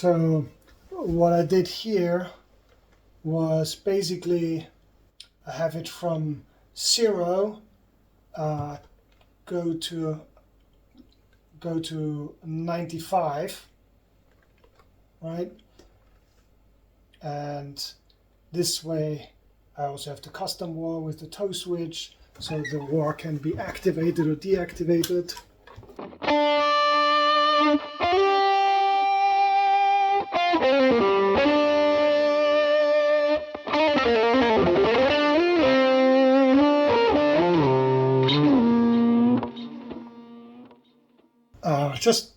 So what I did here was basically I have it from 0 go to 95, right? And this way I also have the custom wah with the toe switch, so the wah can be activated or deactivated.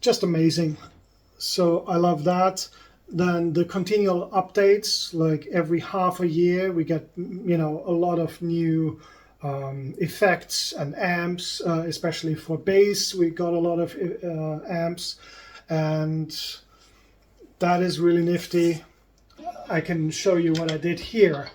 Just amazing. So I love that. Then the continual updates, like every half a year, we get a lot of new effects and amps, especially for bass. We got a lot of amps, and that is really nifty. I can show you what I did here.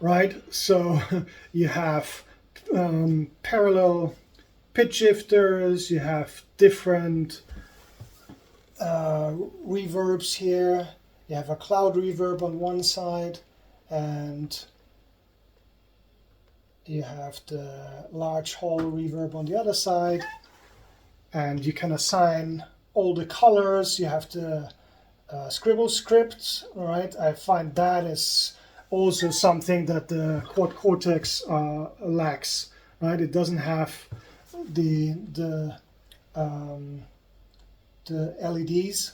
Right, so you have parallel pitch shifters, you have different reverbs here. You have a cloud reverb on one side, and you have the large hall reverb on the other side, and you can assign all the colors. You have the scribble script, right? I find that is also something that the Quad Cortex lacks, right? It doesn't have the LEDs,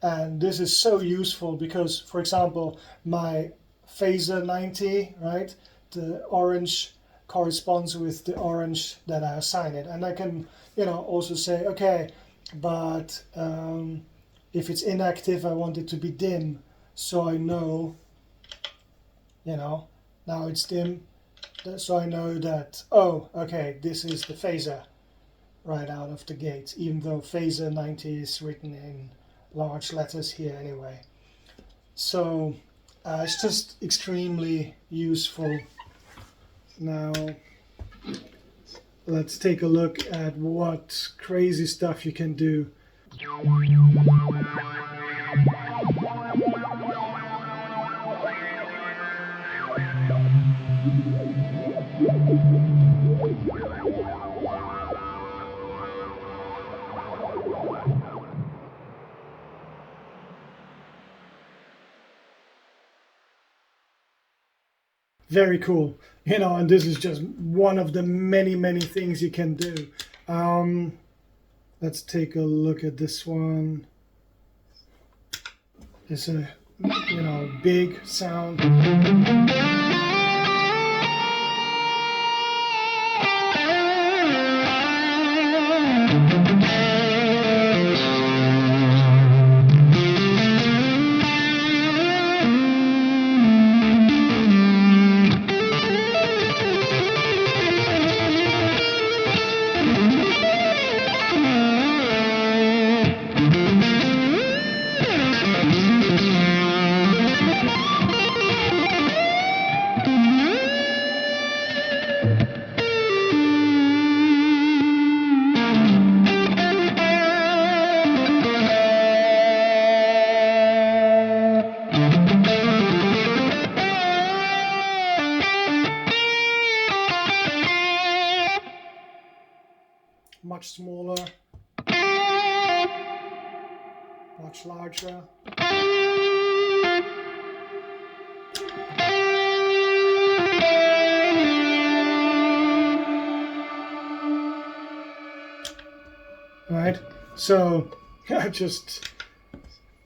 and this is so useful because, for example, my Phaser 90, right? The orange corresponds with the orange that I assign it, and I can, also say, okay, but if it's inactive, I want it to be dim, so I know. Now it's dim, so I know that, oh, okay, this is the Phaser right out of the gate, even though Phaser 90 is written in large letters here anyway. So it's just extremely useful. Now let's take a look at what crazy stuff you can do. Very cool, and this is just one of the many things you can do. Let's take a look at this one. It's a big sound. Much smaller, much larger. Right, so just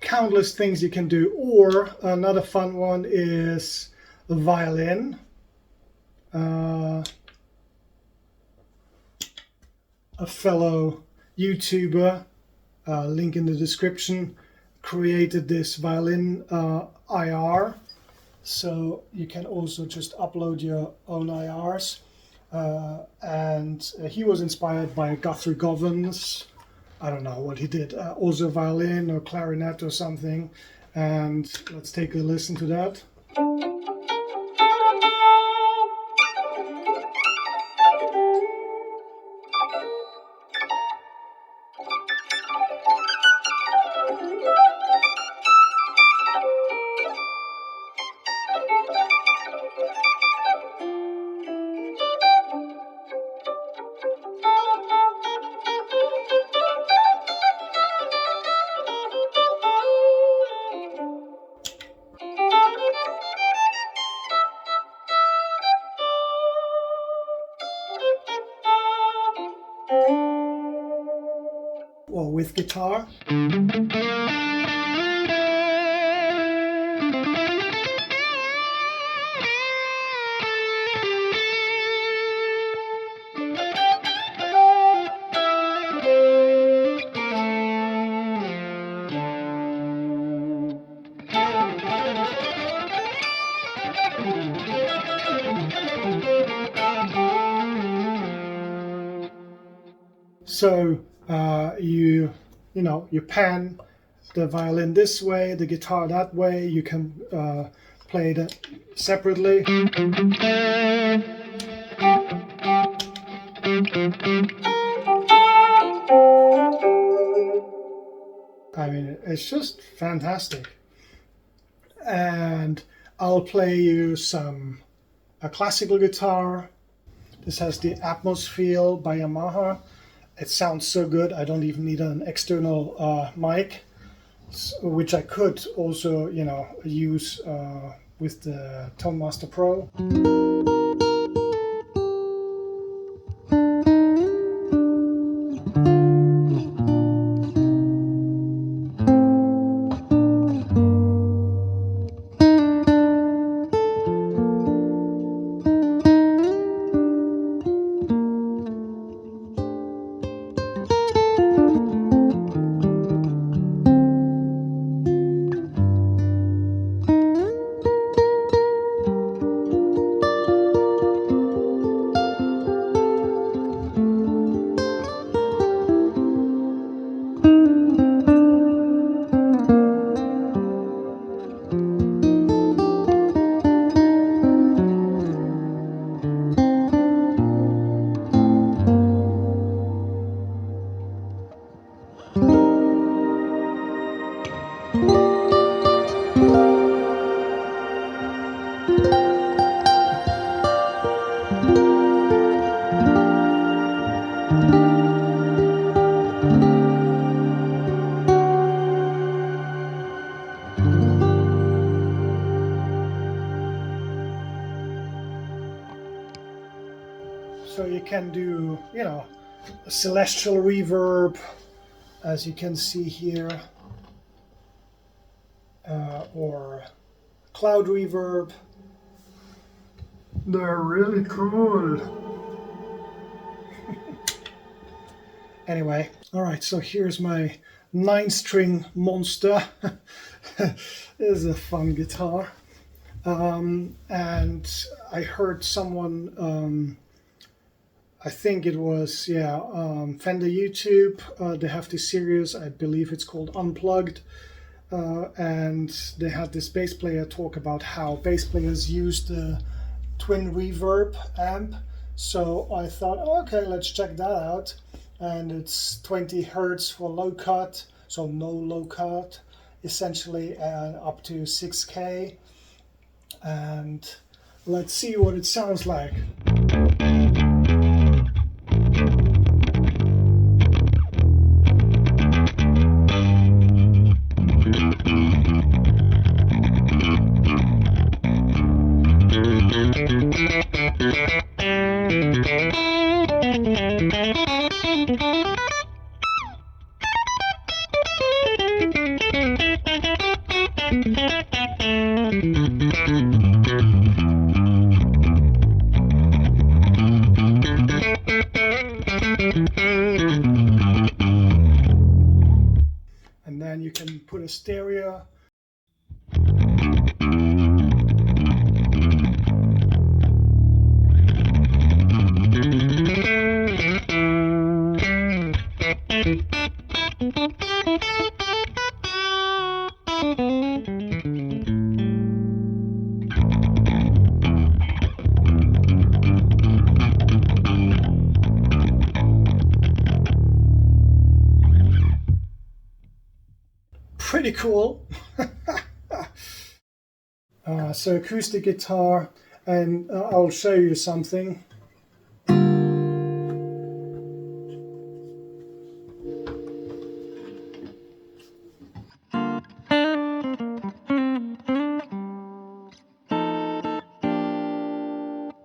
countless things you can do. Or another fun one is the violin. A fellow YouTuber, link in the description, created this violin IR, So you can also just upload your own IRs. And he was inspired by Guthrie Govern's, I don't know what he did, also violin or clarinet or something. And let's take a listen to that. Or with guitar. So you pan the violin this way, the guitar that way. You can play it separately. I mean, it's just fantastic. And I'll play you a classical guitar. This has the Atmosphere by Yamaha. It sounds so good, I don't even need an external mic, which I could also, use with the Tone Master Pro. So you can do, a celestial reverb, as you can see here, or cloud reverb. They're really cool. Anyway, all right, so here's my 9-string monster. This is a fun guitar. And I heard someone, I think it was, Fender YouTube. They have this series, I believe it's called Unplugged. And they had this bass player talk about how bass players use the twin reverb amp. So I thought, okay, let's check that out. And it's 20 hertz for low cut, so no low cut, essentially, and up to 6K. And let's see what it sounds like. And then you can put a stereo. pretty cool. So acoustic guitar, and I'll show you something.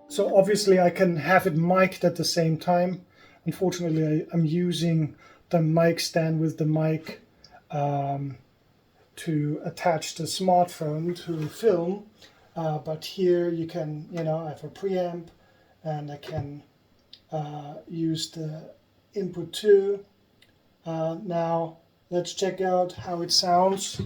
So obviously I can have it mic'd at the same time. Unfortunately, I'm using the mic stand with the mic to attach the smartphone to film. But here you can, I have a preamp, and I can use the input too. Now let's check out how it sounds.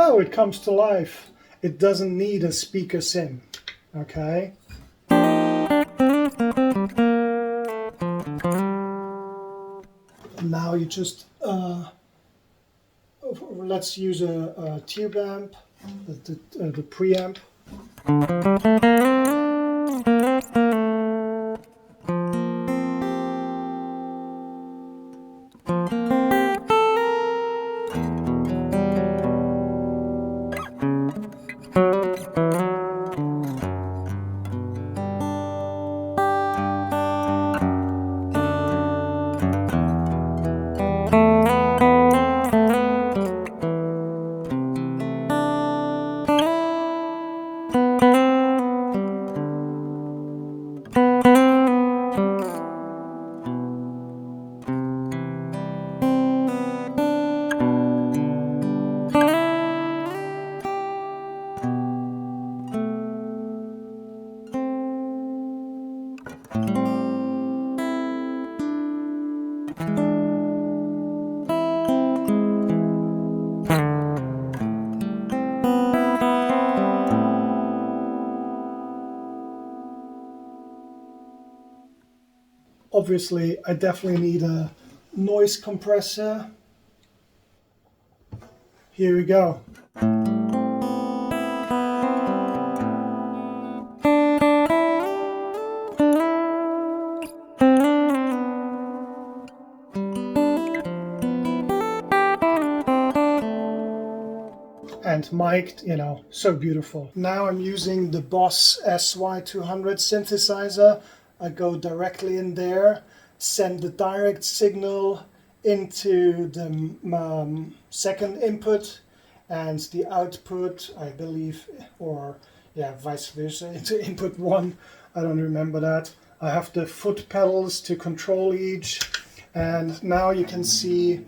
Oh, it comes to life. It doesn't need a speaker sim. Okay. Now you just let's use a tube amp, the preamp. Obviously, I definitely need a noise compressor. Here we go. And mic'd, so beautiful. Now I'm using the Boss SY200 synthesizer. I go directly in there, send the direct signal into the second input, and the output, I believe, or vice versa, into input 1. I don't remember that. I have the foot pedals to control each, and now you can see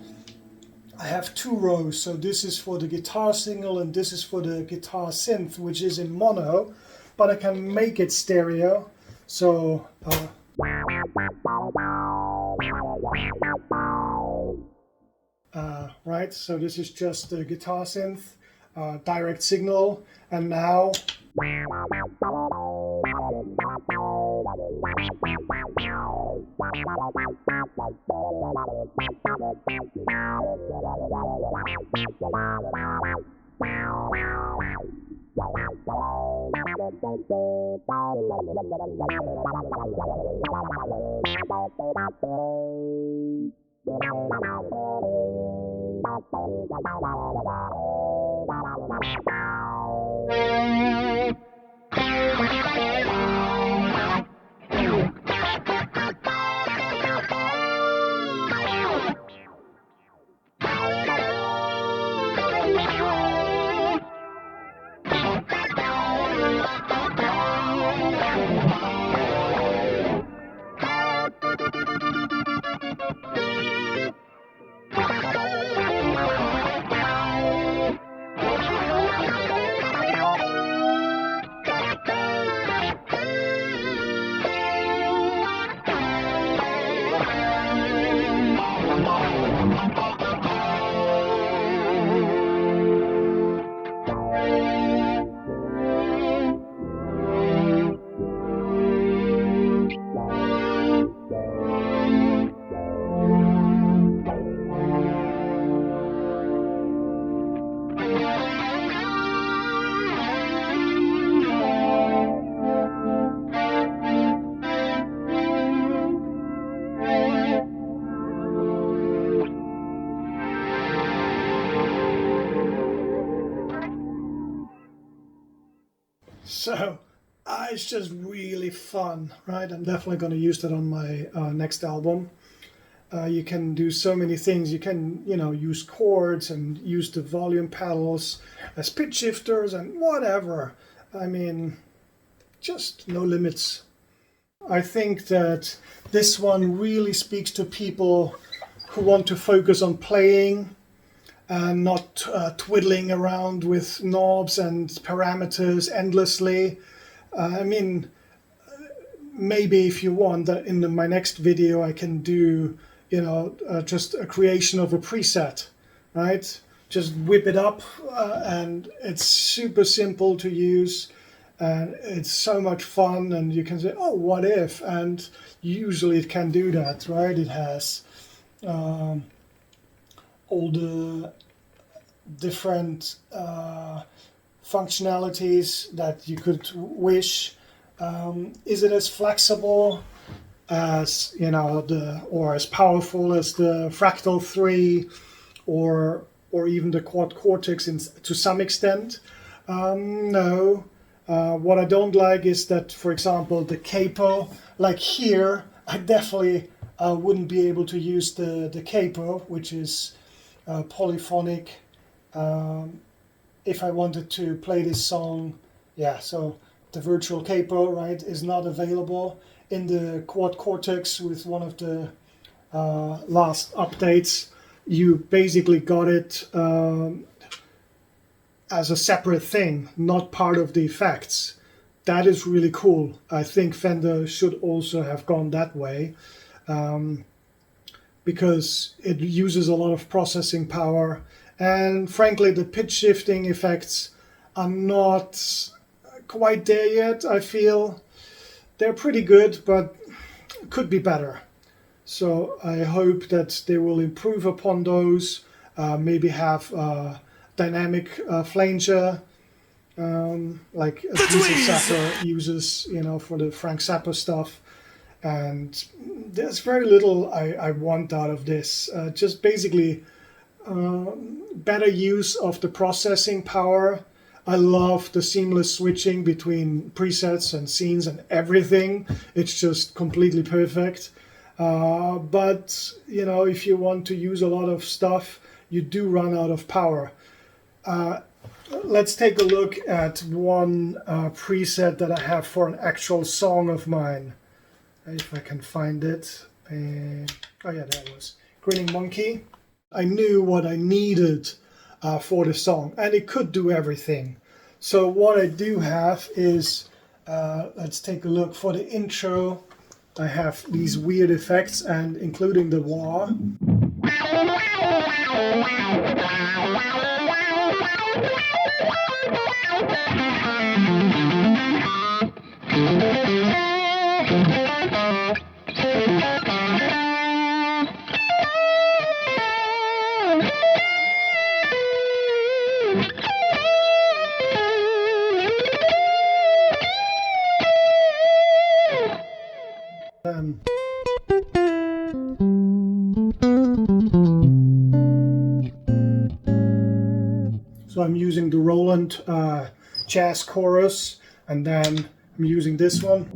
I have 2 rows. So this is for the guitar signal and this is for the guitar synth, which is in mono, but I can make it stereo. So right, so this is just the guitar synth, direct signal, and now So it's just really fun, right? I'm definitely going to use that on my next album. You can do so many things. You can, use chords and use the volume pedals as pitch shifters and whatever. I mean, just no limits. I think that this one really speaks to people who want to focus on playing and not twiddling around with knobs and parameters endlessly. I mean, maybe if you want that in my next video I can do just a creation of a preset, right? Just whip it up and it's super simple to use and it's so much fun, and you can say, oh, what if? And usually it can do that, right? It has all the different functionalities that you could wish. Is it as flexible as or as powerful as the Fractal 3 or even the Quad Cortex to some extent? No. What I don't like is that, for example, the capo, like here, I definitely wouldn't be able to use the capo, which is polyphonic, if I wanted to play this song. Yeah, so the virtual capo, right, is not available in the Quad Cortex with one of the last updates. You basically got it as a separate thing, not part of the effects. That is really cool. I think Fender should also have gone that way, because it uses a lot of processing power, and frankly the pitch shifting effects are not quite there yet. I feel they're pretty good, but could be better. So I hope that they will improve upon those, maybe have dynamic flanger, like Piezo Zapper uses, for the Frank Zappa stuff. And there's very little I want out of this. Just basically better use of the processing power. I love the seamless switching between presets and scenes and everything. It's just completely perfect. But, if you want to use a lot of stuff, you do run out of power. Let's take a look at one preset that I have for an actual song of mine. If I can find it. Oh yeah, there it was. Grinning Monkey. I knew what I needed for the song, and it could do everything. So what I do have is, let's take a look. For the intro, I have these weird effects, and including the wah. So I'm using the Roland jazz chorus, and then I'm using this one.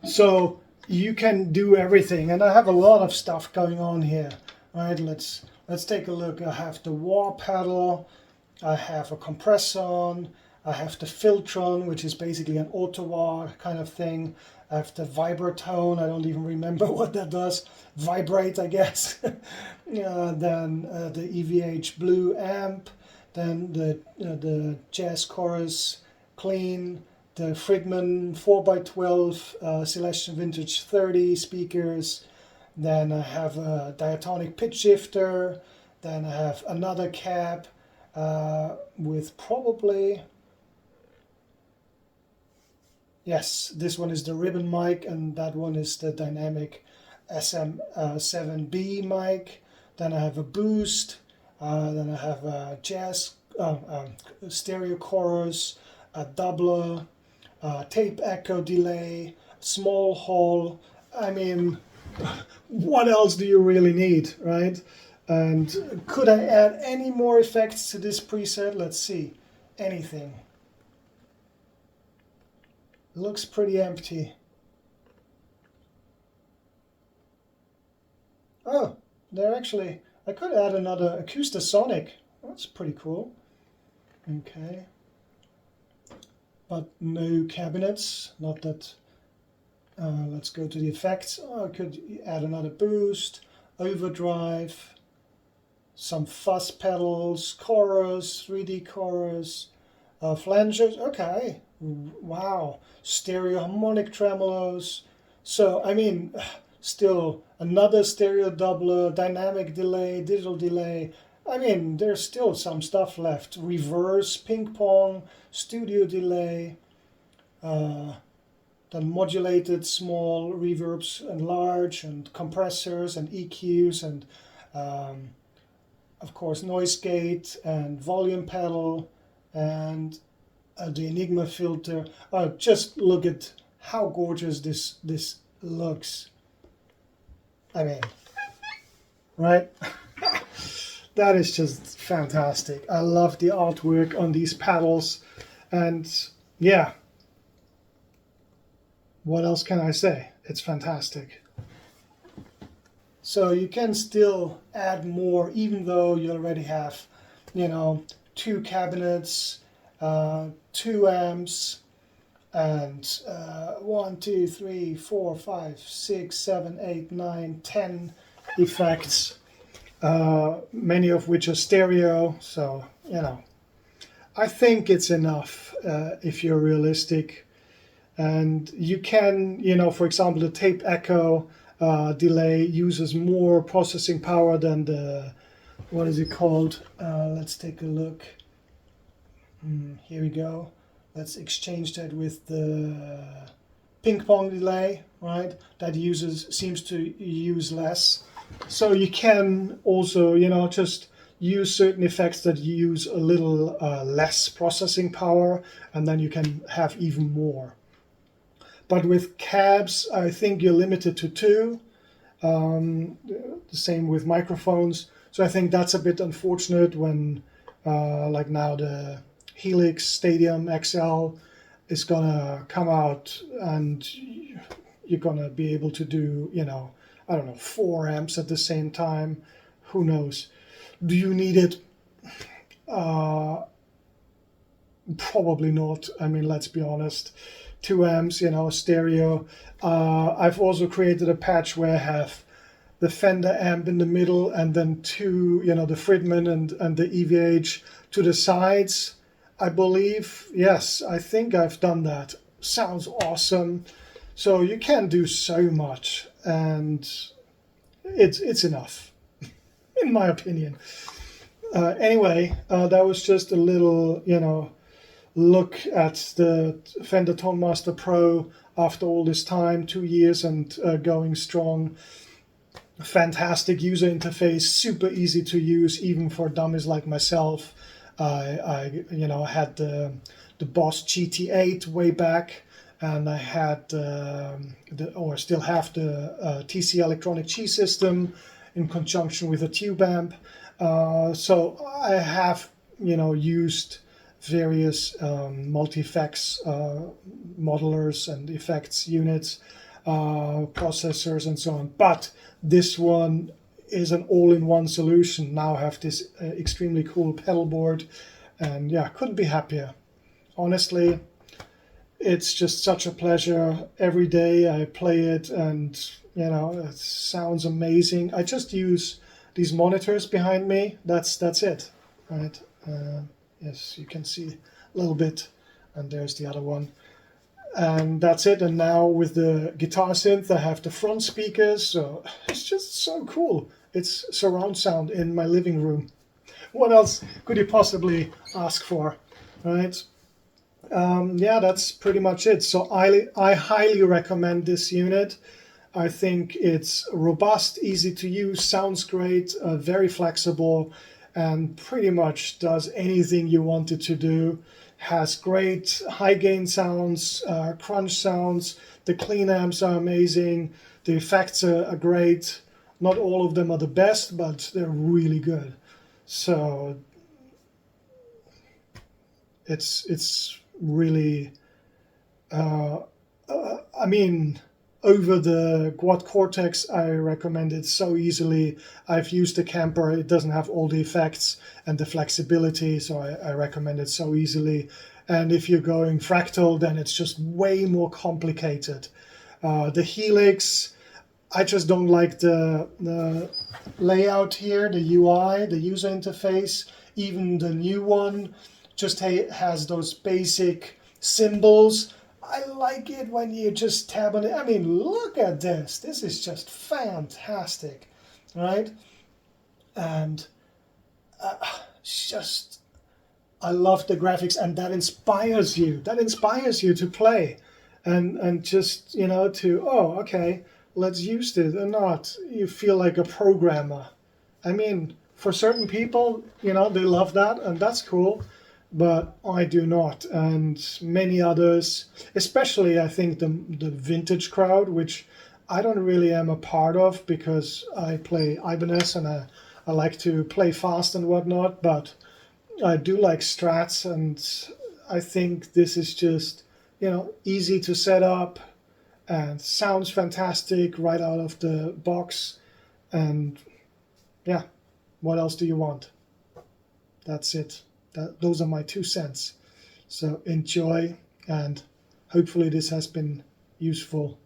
So you can do everything, and I have a lot of stuff going on here. All right, let's take a look. I have the wah pedal, I have a compressor, I have the Filtron, which is basically an auto wah kind of thing. I have the Vibratone. I don't even remember what that does. Vibrate, I guess. Then the EVH Blue amp. Then the jazz chorus clean. the Friedman 4x12 Celestion Vintage 30 speakers. Then I have a diatonic pitch shifter. Then I have another cab with probably, yes, this one is the ribbon mic, and that one is the dynamic SM7B mic. Then I have a boost. Then I have a jazz stereo chorus, a doubler, tape echo delay, small hall. I mean, what else do you really need, right? And could I add any more effects to this preset? Let's see. Anything. Looks pretty empty. Oh, they're actually, I could add another Acoustic. That's pretty cool. Okay. But no cabinets, not that. Let's go to the effects. Oh, I could add another boost, overdrive, some fuzz pedals, chorus, 3D chorus, flangers. Okay, wow, stereo harmonic tremolos. So I mean, still another stereo doubler, dynamic delay, digital delay. I mean, there's still some stuff left. Reverse, ping pong, studio delay. Then modulated small reverbs and large, and compressors and EQs, and of course noise gate and volume pedal, and the Enigma filter. Just look at how gorgeous this looks. I mean, right? That is just fantastic. I love the artwork on these pedals, and yeah. What else can I say? It's fantastic. So you can still add more, even though you already have, 2 cabinets, 2 amps, and 1, 2, 3, 4, 5, 6, 7, 8, 9, 10 effects, many of which are stereo. So, I think it's enough if you're realistic. And you can, for example, the tape echo delay uses more processing power than the, what is it called? Let's take a look. Here we go. Let's exchange that with the ping pong delay, right? That seems to use less. So you can also, just use certain effects that use a little less processing power, and then you can have even more. But with cabs, I think you're limited to 2. The same with microphones. So I think that's a bit unfortunate when, like now, the Helix Stadium XL is gonna come out, and you're gonna be able to do, 4 amps at the same time. Who knows? Do you need it? Probably not. I mean, let's be honest. 2 amps, stereo. I've also created a patch where I have the Fender amp in the middle, and then 2, the Friedman and the EVH to the sides. I believe, yes, I think I've done that. Sounds awesome. So you can do so much, and it's enough, in my opinion. Anyway, that was just a little, look at the Fender Tone Master Pro after all this time, 2 years, and going strong. Fantastic user interface, super easy to use, even for dummies like myself. I had the Boss GT8 way back, and I had still have the TC Electronic Chi system in conjunction with a tube amp. So I have, used various multi-effects modelers and effects units, processors, and so on. But this one is an all-in-one solution. Now I have this extremely cool pedal board, and yeah, couldn't be happier. Honestly, it's just such a pleasure. Every day I play it, and it sounds amazing. I just use these monitors behind me. That's it, right? Yes, you can see a little bit, and there's the other one. and that's it. And now with the guitar synth, I have the front speakers, so it's just so cool. It's surround sound in my living room. What else could you possibly ask for, right? Yeah, that's pretty much it. So I highly recommend this unit. I think it's robust, easy to use, sounds great, very flexible, and pretty much does anything you want it to do. Has great high gain sounds, crunch sounds. The clean amps are amazing. The effects are great. Not all of them are the best, but they're really good. So it's really, I mean, over the Quad Cortex, I recommend it so easily. I've used the Camper. It doesn't have all the effects and the flexibility, so I recommend it so easily. And if you're going fractal, then it's just way more complicated. The Helix, I just don't like the layout here, the UI, the user interface. Even the new one just has those basic symbols. I like it when you just tab on it. I mean, look at this. This is just fantastic, right? And it's just, I love the graphics, and that inspires you. That inspires you to play, and just, you know, to, oh, okay, let's use this or not. You feel like a programmer. I mean, for certain people, you know, they love that, and that's cool. But I do not, and many others, especially I think the vintage crowd, which I don't really am a part of because I play Ibanez and I like to play fast and whatnot, but I do like Strats, and I think this is just, you know, easy to set up and sounds fantastic right out of the box, and yeah, what else do you want? That's it. Those are my 2 cents. So enjoy, and hopefully this has been useful.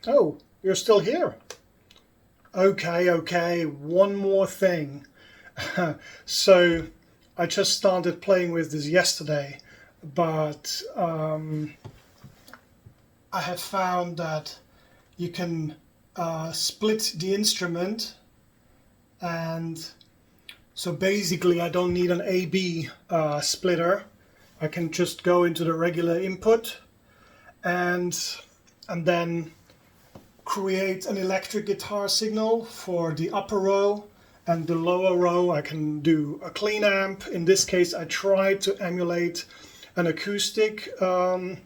Oh, you're still here. Okay, one more thing. So I just started playing with this yesterday, but I have found that you can split the instrument, and so basically I don't need an A-B splitter. I can just go into the regular input and then create an electric guitar signal for the upper row, and the lower row I can do a clean amp. In this case I tried to emulate an acoustic amp,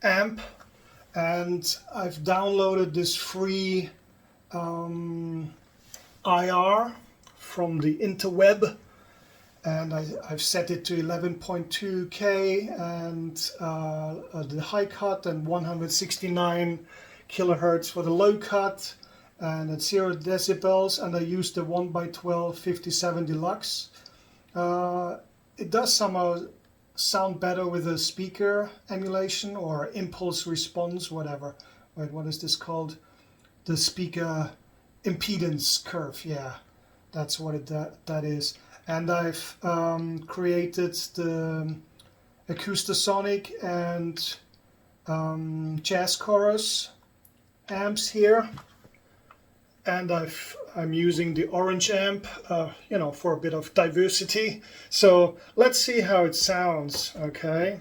and I've downloaded this free IR from the interweb, and I've set it to 11.2K and the high cut, and 169 kilohertz for the low cut, and at 0 decibels, and I used the 1x12 57 Deluxe. It does somehow sound better with a speaker emulation or impulse response, whatever. Wait, what is this called? The speaker impedance curve, yeah, that's what that is. And I've created the Acoustic and Jazz Chorus amps here, and I'm using the orange amp, you know, for a bit of diversity. So let's see how it sounds. Okay.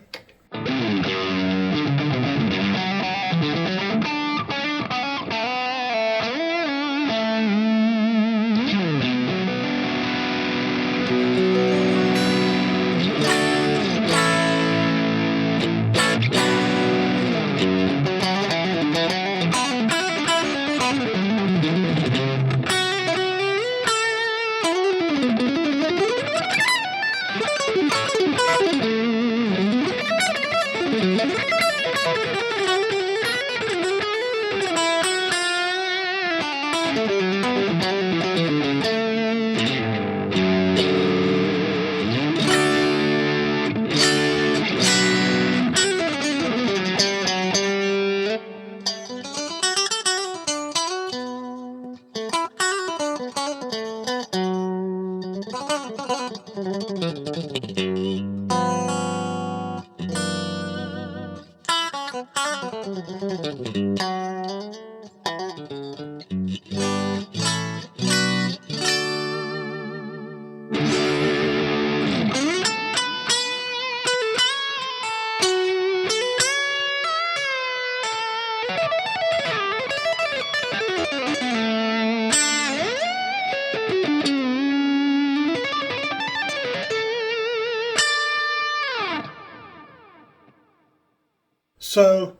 So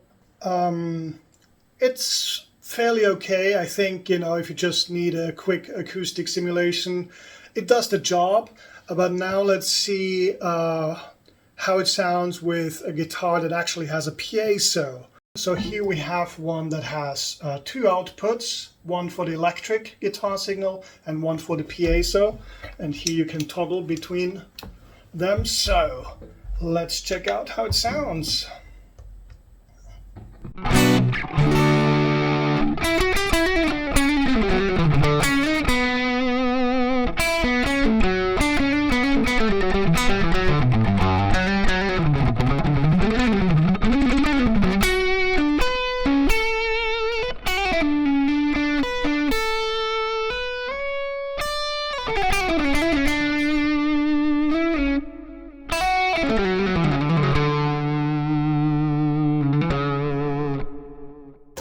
it's fairly okay. I think, if you just need a quick acoustic simulation, it does the job. But now let's see how it sounds with a guitar that actually has a piezo. So here we have one that has two outputs, one for the electric guitar signal and one for the piezo. And here you can toggle between them. So let's check out how it sounds.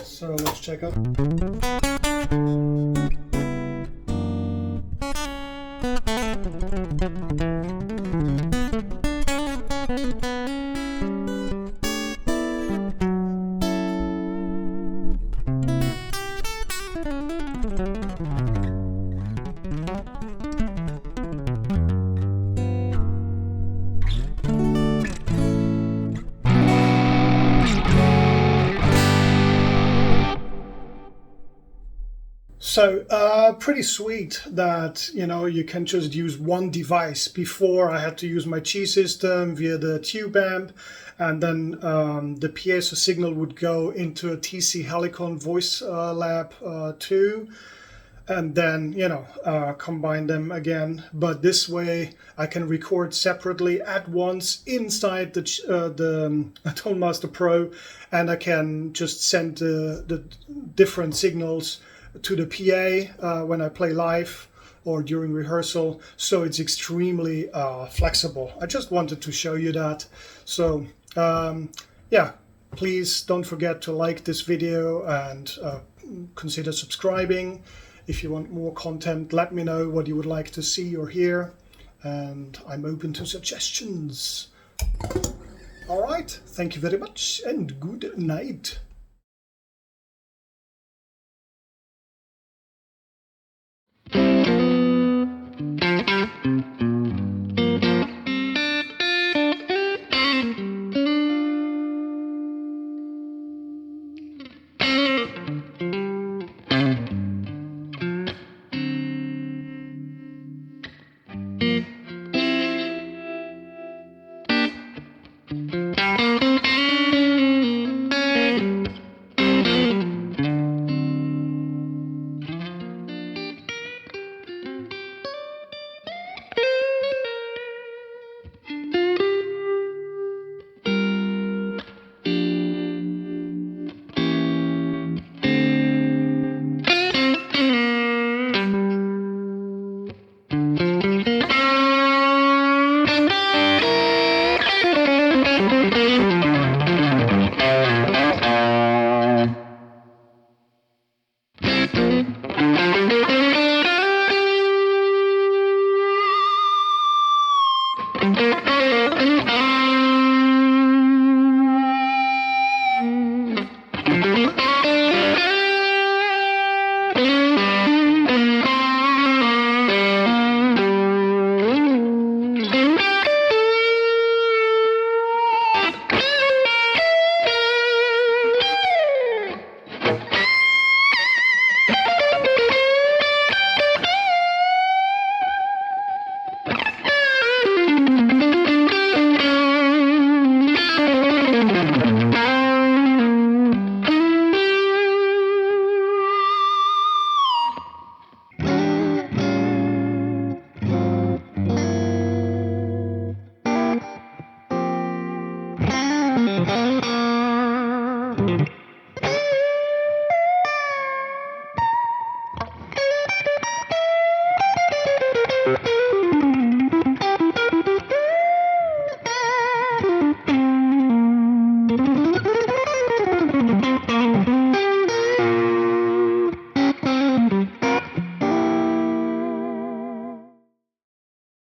So let's check out. So pretty sweet that you can just use one device. Before I had to use my G system via the tube amp, and then the piezo signal would go into a TC Helicon Voice Lab 2, and then combine them again. But this way I can record separately at once inside the Tone Master Pro, and I can just send the different signals to the PA when I play live or during rehearsal. So it's extremely flexible. I just wanted to show you that. So yeah, please don't forget to like this video and consider subscribing. If you want more content, let me know what you would like to see or hear, and I'm open to suggestions. All right, thank you very much and good night.